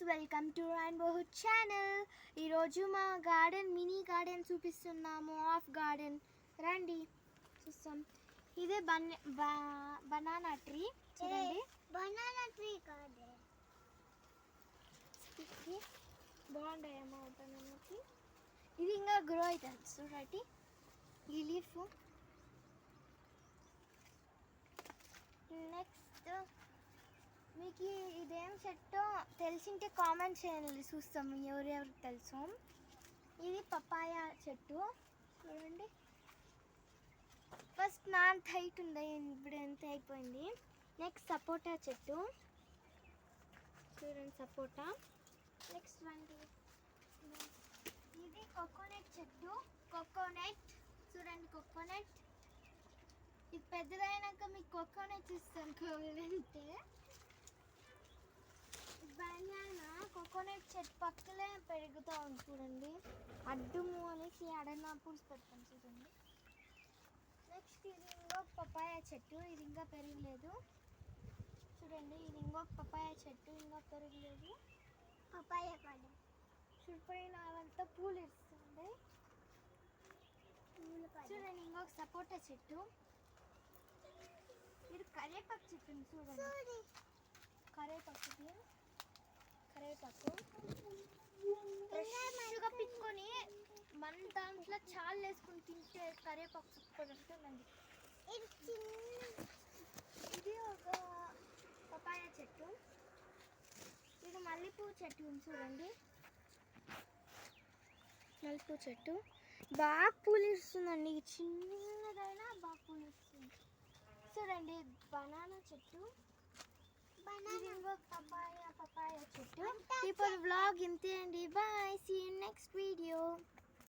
Welcome to రైన్బోహుడ్ channel. ఈరోజు మా garden mini garden చూపిస్తున్నాము. ఆఫ్ గార్డెన్ రండి చూస్తాం. ఇదే బనానా ట్రీ చూడండి. బనానా ట్రీ కాదే, బాగుంటాయేమో బనానా ట్రీ. ఇది ఇంకా గ్రో అవుతుంది చూడండి. ఈ లీఫ్ నెక్స్ట్ మీకు ఇదేం చెట్టో తెలిసింటే కామెంట్ చేయండి, చూస్తాము ఎవరెవరికి తెలుసు. ఇది పపాయ చెట్టు చూడండి. ఫస్ట్ నా హైట్ ఉంది, ఇప్పుడు ఎంత అయిపోయింది. నెక్స్ట్ సపోటా చెట్టు చూడండి, సపోటా. నెక్స్ట్ రండి, ఇది కోకోనట్ చెట్టు. కోకోనట్ చూడండి, కోకోనట్. ఇది పెద్దదైనాక మీకు కోకోనట్ ఇస్తాను కావాలంటే. బనానా కోకోనట్ చెట్టు పక్కనే పెరుగుతూ ఉంది చూడండి. అడ్డుము అనేసి అడనాపుల్స్ పెడతాం చూడండి. నెక్స్ట్ ఇది ఇంకొక పపాయ చెట్టు, ఇది ఇంకా పెరగలేదు చూడండి. ఇది ఇంకొక పపాయ చెట్టు, ఇంకా పెరగలేదు. పపాయ కాదు, చుడిపోయిన అవంతా పూలు ఇస్తుంది చూడండి. ఇంకొక సపోటా చెట్టు. ఇది కరేపాకు చెట్టు చూడండి. కరేపాకు ఫ్రెష్గా పిచ్చుకొని మన దాంట్లో చాలు వేసుకుని తింటే కరేపాకు సూపర్ ఉంటుందండి. ఇది ఒక పపాయ చెట్టు. ఇది మల్లెపూ చెట్టు ఉంది చూడండి. మల్లెపూ చెట్టు బాగా పూలు ఇస్తుందండి. చిన్నదైనా బాగా పూలు ఇస్తుంది చూడండి. బనానా చెట్టు, పపాయ చెట్టు. ఇప్పుడు వ్లాగ్ ఇంతే.